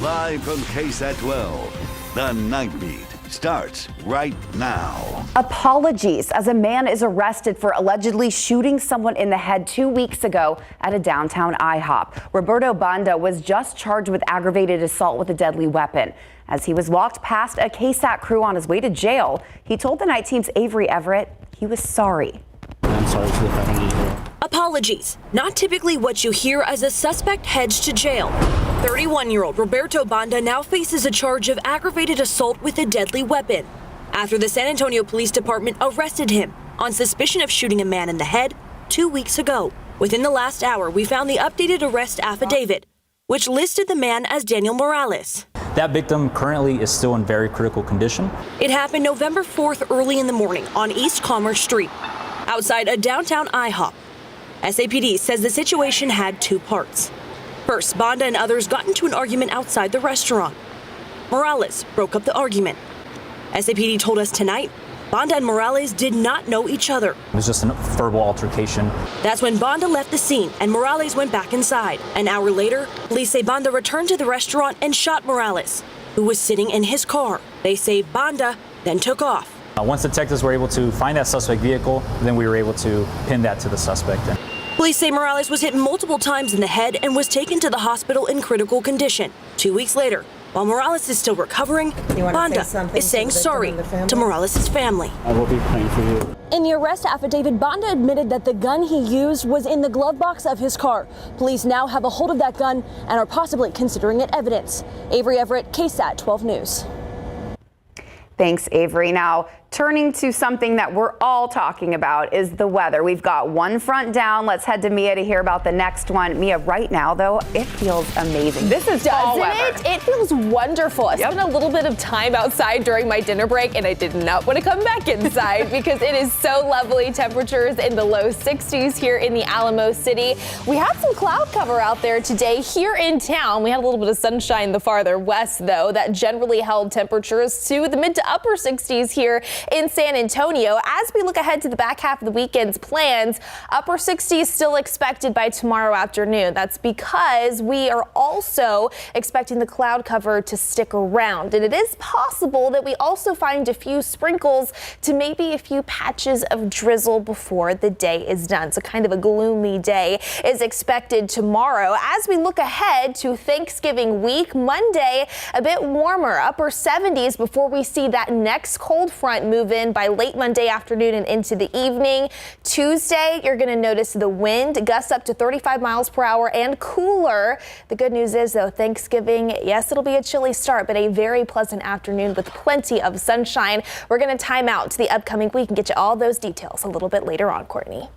Live from KSAT 12, the Nightbeat starts right now. Apologies as a man is arrested for allegedly shooting someone in the head 2 weeks ago at a downtown IHOP. Roberto Banda was just charged with aggravated assault with a deadly weapon. As he was walked past a KSAT crew on his way to jail, he told the night team's Avery Everett he was sorry. I'm sorry for the family. Apologies, not typically what you hear as a suspect heads to jail. 31-year-old Roberto Banda now faces a charge of aggravated assault with a deadly weapon after the San Antonio Police Department arrested him on suspicion of shooting a man in the head 2 weeks ago. Within the last hour, we found the updated arrest affidavit, which listed the man as Daniel Morales. That victim currently is still in very critical condition. It happened November 4th early in the morning on East Commerce Street, outside a downtown IHOP. SAPD says the situation had two parts. First, Banda and others got into an argument outside the restaurant. Morales broke up the argument. SAPD told us tonight, Banda and Morales did not know each other. It was just a verbal altercation. That's when Banda left the scene and Morales went back inside. An hour later, police say Banda returned to the restaurant and shot Morales, who was sitting in his car. They say Banda then took off. Once detectives were able to find that suspect vehicle, then we were able to pin that to the suspect. Police say Morales was hit multiple times in the head and was taken to the hospital in critical condition. 2 weeks later, while Morales is still recovering, Banda is saying sorry to Morales' family. I will be praying for you. In the arrest affidavit, Banda admitted that the gun he used was in the glove box of his car. Police now have a hold of that gun and are possibly considering it evidence. Avery Everett, KSAT 12 News. Thanks, Avery. Now, turning to something that we're all talking about is the weather. We've got one front down. Let's head to Mia to hear about the next one. Mia, right now, though, it feels amazing. This is fall weather. Doesn't it? It feels wonderful. I spent a little bit of time outside during my dinner break, and I did not want to come back inside because it is so lovely. Temperatures in the low 60s here in the Alamo City. We had some cloud cover out there today here in town. We had a little bit of sunshine the farther west, though. That generally held temperatures to the mid to upper 60s here in San Antonio. As we look ahead to the back half of the weekend's plans, upper 60s still expected by tomorrow afternoon. That's because we are also expecting the cloud cover to stick around. And it is possible that we also find a few sprinkles to maybe a few patches of drizzle before the day is done. So kind of a gloomy day is expected tomorrow. As we look ahead to Thanksgiving week, Monday, a bit warmer, upper 70s before we see that next cold front move in by late Monday afternoon and into the evening. Tuesday, you're going to notice the wind gusts up to 35 miles per hour and cooler. The good news is, though, Thanksgiving, yes, it'll be a chilly start, but a very pleasant afternoon with plenty of sunshine. We're going to time out to the upcoming week and get you all those details a little bit later on, Courtney.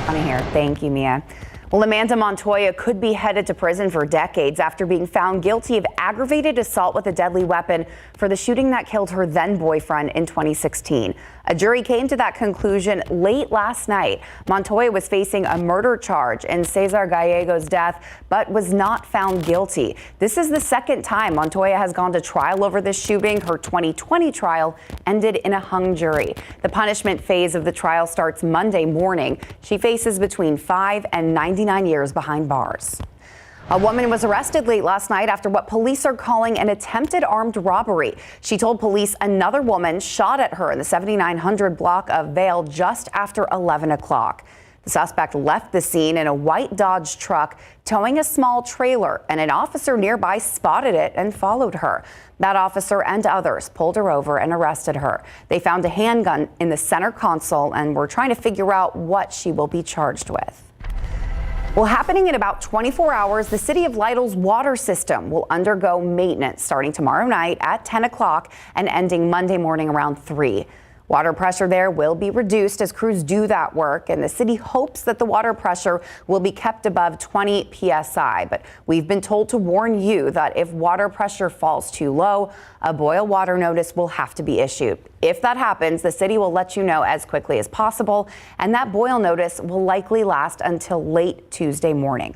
On here. Thank you, Mia. Well, Amanda Montoya could be headed to prison for decades after being found guilty of aggravated assault with a deadly weapon for the shooting that killed her then boyfriend in 2016. A jury came to that conclusion late last night. Montoya was facing a murder charge in Cesar Gallego's death, but was not found guilty. This is the second time Montoya has gone to trial over this shooting. Her 2020 trial ended in a hung jury. The punishment phase of the trial starts Monday morning. She faces between 5 and 99 years behind bars. A woman was arrested late last night after what police are calling an attempted armed robbery. She told police another woman shot at her in the 7900 block of Vail just after 11 o'clock. The suspect left the scene in a white Dodge truck towing a small trailer, and an officer nearby spotted it and followed her. That officer and others pulled her over and arrested her. They found a handgun in the center console and were trying to figure out what she will be charged with. Well, happening in about 24 hours, the city of Lytle's water system will undergo maintenance starting tomorrow night at 10 o'clock and ending Monday morning around 3. Water pressure there will be reduced as crews do that work, and the city hopes that the water pressure will be kept above 20 psi. But we've been told to warn you that if water pressure falls too low, a boil water notice will have to be issued. If that happens, the city will let you know as quickly as possible, and that boil notice will likely last until late Tuesday morning.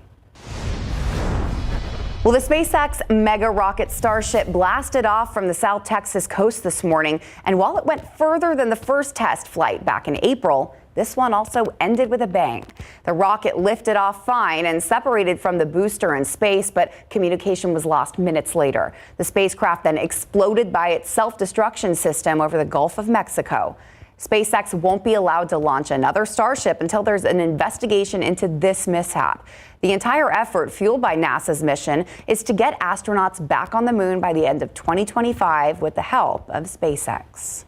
Well, the SpaceX mega rocket Starship blasted off from the South Texas coast this morning, and while it went further than the first test flight back in April, this one also ended with a bang. The rocket lifted off fine and separated from the booster in space, but communication was lost minutes later. The spacecraft then exploded by its self-destruction system over the Gulf of Mexico. SpaceX won't be allowed to launch another Starship until there's an investigation into this mishap. The entire effort, fueled by NASA's mission, is to get astronauts back on the moon by the end of 2025 with the help of SpaceX.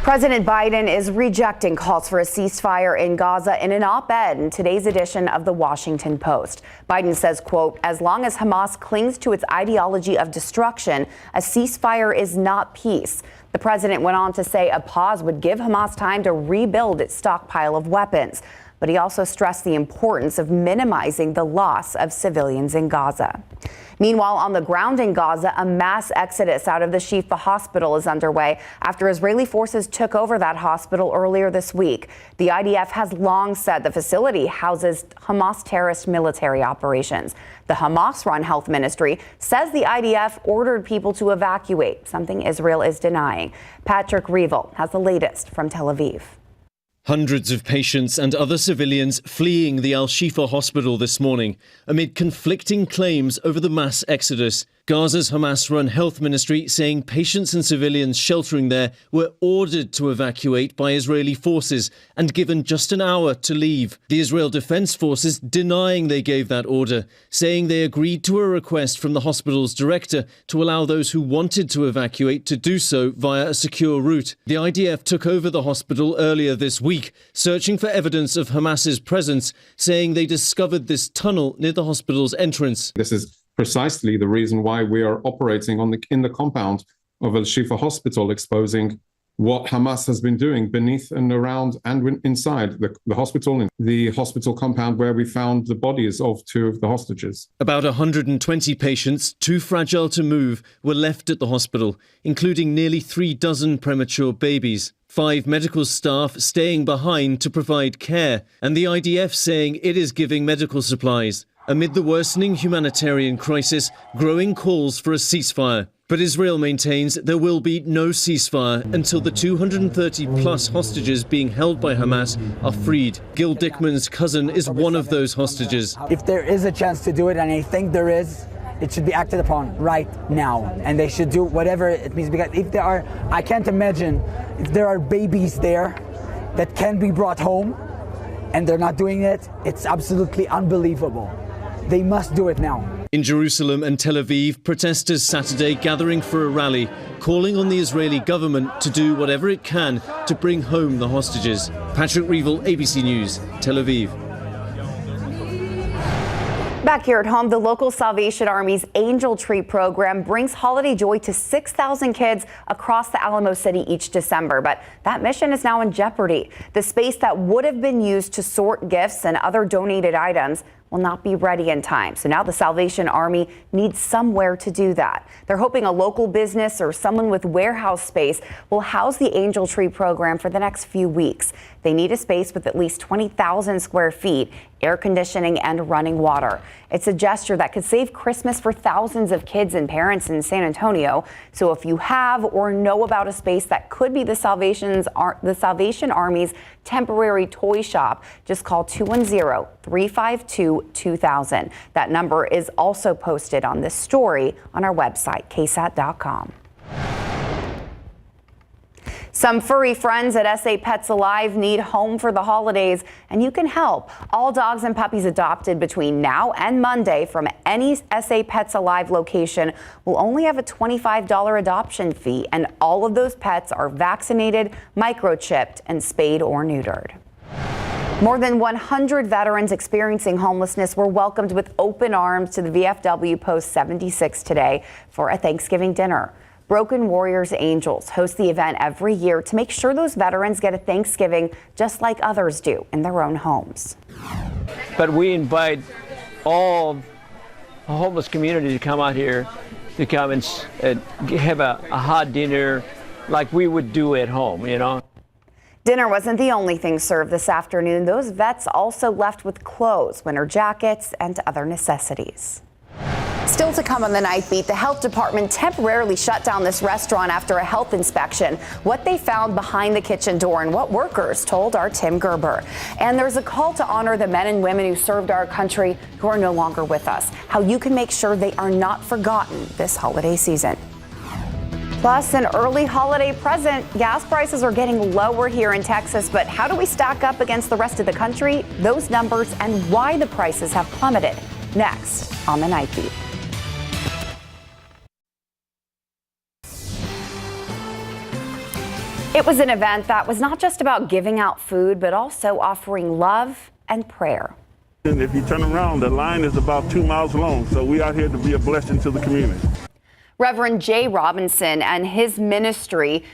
President Biden is rejecting calls for a ceasefire in Gaza in an op-ed in today's edition of the Washington Post. Biden says, quote, as long as Hamas clings to its ideology of destruction, a ceasefire is not peace. The president went on to say a pause would give Hamas time to rebuild its stockpile of weapons. But he also stressed the importance of minimizing the loss of civilians in Gaza. Meanwhile, on the ground in Gaza, a mass exodus out of the Shifa hospital is underway after Israeli forces took over that hospital earlier this week. The IDF has long said the facility houses Hamas terrorist military operations. The Hamas-run health ministry says the IDF ordered people to evacuate, something Israel is denying. Patrick Revel has the latest from Tel Aviv. Hundreds of patients and other civilians fleeing the Al-Shifa hospital this morning amid conflicting claims over the mass exodus. Gaza's Hamas-run health ministry saying patients and civilians sheltering there were ordered to evacuate by Israeli forces and given just an hour to leave. The Israel Defense Forces denying they gave that order, saying they agreed to a request from the hospital's director to allow those who wanted to evacuate to do so via a secure route. The IDF took over the hospital earlier this week, searching for evidence of Hamas's presence, saying they discovered this tunnel near the hospital's entrance. This is precisely the reason why we are operating in the compound of Al-Shifa Hospital, exposing what Hamas has been doing beneath and around and inside the hospital compound where we found the bodies of two of the hostages. About 120 patients, too fragile to move, were left at the hospital, including nearly 36 premature babies. 5 medical staff staying behind to provide care, and the IDF saying it is giving medical supplies. Amid the worsening humanitarian crisis, growing calls for a ceasefire. But Israel maintains there will be no ceasefire until the 230-plus hostages being held by Hamas are freed. Gil Dickman's cousin is one of those hostages. If there is a chance to do it, and I think there is, it should be acted upon right now. And they should do whatever it means. Because if there are, I can't imagine if there are babies there that can be brought home and they're not doing it, it's absolutely unbelievable. They must do it now. In Jerusalem and Tel Aviv, protesters Saturday gathering for a rally, calling on the Israeli government to do whatever it can to bring home the hostages. Patrick Revel, ABC News, Tel Aviv. Back here at home, the local Salvation Army's Angel Tree program brings holiday joy to 6,000 kids across the Alamo City each December. But that mission is now in jeopardy. The space that would have been used to sort gifts and other donated items will not be ready in time. So now the Salvation Army needs somewhere to do that. They're hoping a local business or someone with warehouse space will house the Angel Tree program for the next few weeks. They need a space with at least 20,000 square feet, air conditioning, and running water. It's a gesture that could save Christmas for thousands of kids and parents in San Antonio. So if you have or know about a space that could be the Salvation Army's temporary toy shop, just call 210-352-2000. That number is also posted on this story on our website, KSAT.com. Some furry friends at SA Pets Alive need home for the holidays, and you can help. All dogs and puppies adopted between now and Monday from any SA Pets Alive location will only have a $25 adoption fee, and all of those pets are vaccinated, microchipped, and spayed or neutered. More than 100 veterans experiencing homelessness were welcomed with open arms to the VFW Post 76 today for a Thanksgiving dinner. Broken Warriors Angels host the event every year to make sure those veterans get a Thanksgiving just like others do in their own homes. But we invite all the homeless community to come out here to come and have a hot dinner like we would do at home, you know. Dinner wasn't the only thing served this afternoon. Those vets also left with clothes, winter jackets, and other necessities. Still to come on the Night Beat, the health department temporarily shut down this restaurant after a health inspection. What they found behind the kitchen door and what workers told our Tim Gerber. And there's a call to honor the men and women who served our country who are no longer with us. How you can make sure they are not forgotten this holiday season. Plus, an early holiday present. Gas prices are getting lower here in Texas, but how do we stack up against the rest of the country? Those numbers and why the prices have plummeted. Next on the Night Beat. It was an event that was not just about giving out food, but also offering love and prayer. And if you turn around, the line is about 2 miles long, so we out here to be a blessing to the community. Reverend Jay Robinson and his ministry,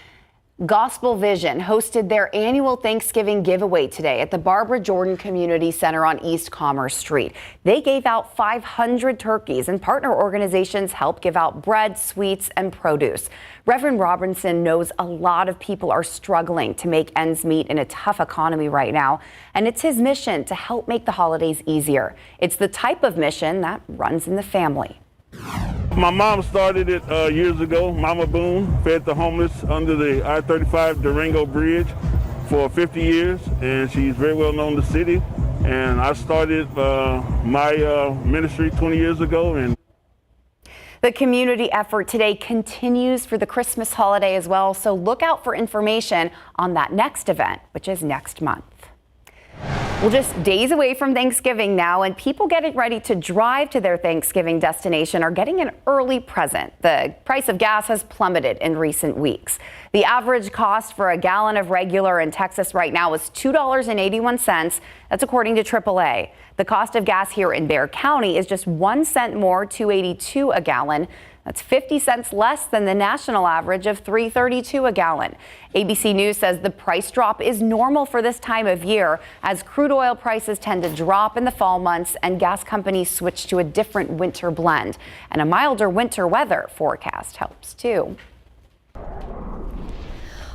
Gospel Vision, hosted their annual Thanksgiving giveaway today at the Barbara Jordan Community Center on East Commerce Street. They gave out 500 turkeys, and partner organizations helped give out bread, sweets, and produce. Reverend Robinson knows a lot of people are struggling to make ends meet in a tough economy right now, and it's his mission to help make the holidays easier. It's the type of mission that runs in the family. My mom started it years ago. Mama Boone fed the homeless under the I-35 Durango Bridge for 50 years, and she's very well known in the city. And I started my ministry 20 years ago. And the community effort today continues for the Christmas holiday as well, so look out for information on that next event, which is next month. Well, just days away from Thanksgiving now, and people getting ready to drive to their Thanksgiving destination are getting an early present. The price of gas has plummeted in recent weeks. The average cost for a gallon of regular in Texas right now is $2.81. That's according to AAA. The cost of gas here in Bexar County is just 1 cent more, $2.82 a gallon. That's 50 cents less than the national average of $3.32 a gallon. ABC News says the price drop is normal for this time of year as crude oil prices tend to drop in the fall months and gas companies switch to a different winter blend. And a milder winter weather forecast helps too.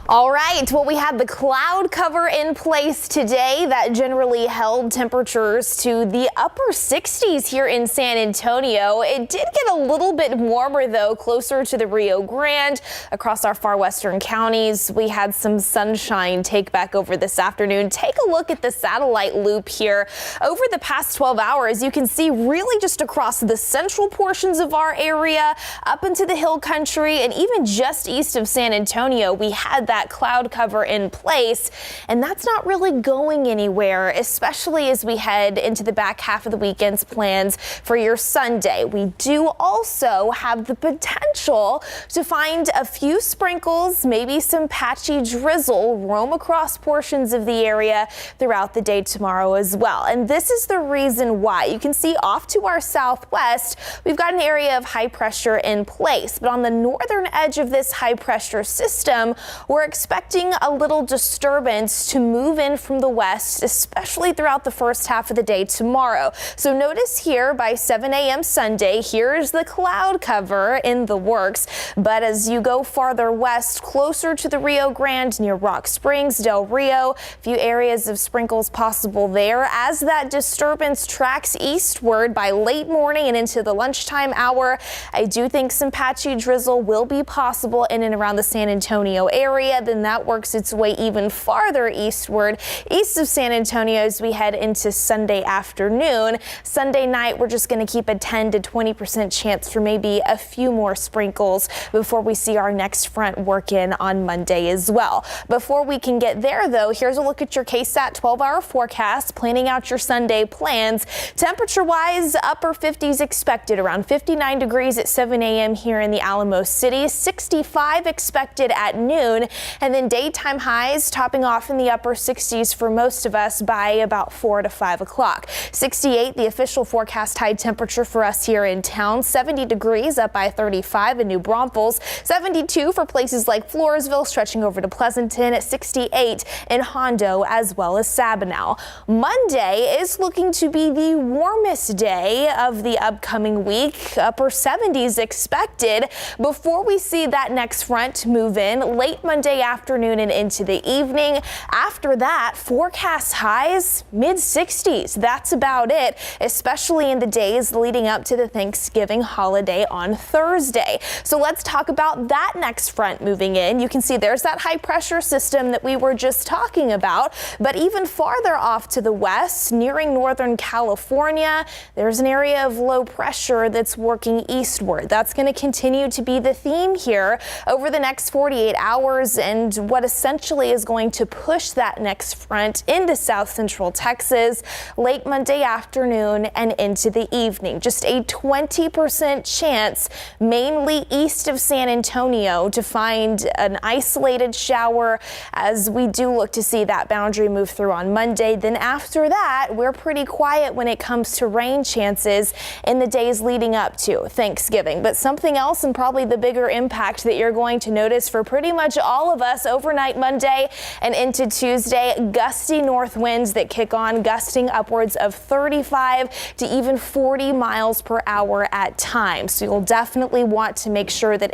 All right, well, we had the cloud cover in place today that generally held temperatures to the upper 60s here in San Antonio. It did get a little bit warmer, though, closer to the Rio Grande. Across our far western counties, we had some sunshine take back over this afternoon. Take a look at the satellite loop here. Over the past 12 hours, you can see really just across the central portions of our area, up into the hill country, and even just east of San Antonio, we had that cloud cover in place, and that's not really going anywhere, especially as we head into the back half of the weekend's plans for your Sunday. We do also have the potential to find a few sprinkles, maybe some patchy drizzle roam across portions of the area throughout the day tomorrow as well. And this is the reason why. You can see off to our southwest, we've got an area of high pressure in place, but on the northern edge of this high pressure system, we're expecting a little disturbance to move in from the west, especially throughout the first half of the day tomorrow. So notice here by 7 a.m. Sunday, here's the cloud cover in the works. But as you go farther west, closer to the Rio Grande, near Rock Springs, Del Rio, a few areas of sprinkles possible there. As that disturbance tracks eastward by late morning and into the lunchtime hour, I do think some patchy drizzle will be possible in and around the San Antonio area. Then that works its way even farther eastward, east of San Antonio as we head into Sunday afternoon. Sunday night, we're just going to keep a 10 to 20% chance for maybe a few more sprinkles before we see our next front work in on Monday as well. Before we can get there, though, here's a look at your KSAT 12-hour forecast, planning out your Sunday plans. Temperature-wise, upper 50s expected, around 59 degrees at 7 a.m. here in the Alamo City, 65 expected at noon. And then daytime highs topping off in the upper 60s for most of us by about 4 to 5 o'clock. 68, the official forecast high temperature for us here in town. 70 degrees up by 35 in New Braunfels. 72 for places like Floresville, stretching over to Pleasanton. At 68 in Hondo as well as Sabinal. Monday is looking to be the warmest day of the upcoming week. Upper 70s expected before we see that next front move in. Late Monday Tuesday afternoon and into the evening. After that, forecast highs mid-60s. That's about it, especially in the days leading up to the Thanksgiving holiday on Thursday. So let's talk about that next front moving in. You can see there's that high pressure system that we were just talking about, but even farther off to the west, nearing Northern California, there's an area of low pressure that's working eastward. That's going to continue to be the theme here over the next 48 hours and what essentially is going to push that next front into south central Texas late Monday afternoon and into the evening. Just a 20% chance, mainly east of San Antonio, to find an isolated shower as we do look to see that boundary move through on Monday. Then after that, we're pretty quiet when it comes to rain chances in the days leading up to Thanksgiving. But something else, and probably the bigger impact that you're going to notice for pretty much all of us overnight Monday and into Tuesday, gusty north winds that kick on, gusting upwards of 35 to even 40 miles per hour at times. So you'll definitely want to make sure that